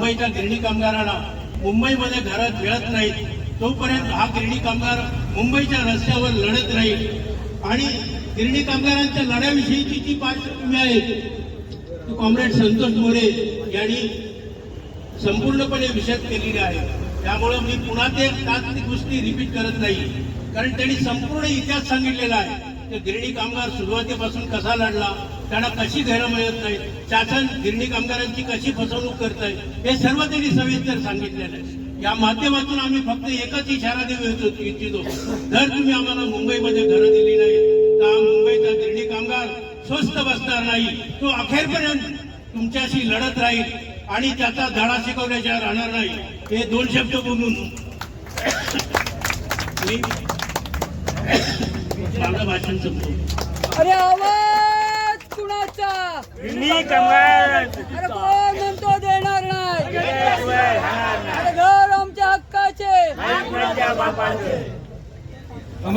मुंबईच्या गिरणी कामगाराला मुंबईमध्ये घरात मिळत नाहीत तोपर्यंत हा गिरणी कामगार मुंबईच्या रस्त्यावर लढत राहील। आणि गिरणी कामगारांच्या लढ्याविषयीची जी पार्श्वभूमी आहे ती कॉम्रेड संतोष मोरे यांनी संपूर्णपणे विशद केलेली आहे। त्यामुळे मी पुन्हा त्याच गोष्टी रिपीट करत नाही, कारण त्यांनी संपूर्ण इतिहास सांगितलेला आहे की गिरणी कामगार सुरुवातीपासून कसा लढला, त्यांना कशी घरं मिळत नाही, शासन गिरणी कामगारांची कशी फसवणूक करत आहे, हे सर्व त्यांनी सविस्तर सांगितलेलं आहे। या माध्यमातून आम्ही फक्त एकच इशारा देऊ इच्छितो, जर तुम्ही आम्हाला मुंबईमध्ये घरं दिली नाही तर मुंबईचा गिरणी कामगार स्वस्त बसणार नाही, तो अखेरपर्यंत तुमच्याशी लढत राहील आणि त्याचा धडा शिकवल्याशिवाय राहणार नाही। हे दोन शब्द बोलून मी माझं भाषण संपतो। अरे आवाज कुणाचा? गिरणी कामगार अरे कोण म्हणतो देणार नाही? अरे घर आमच्या हक्काचे, कुणाच्या बापाचे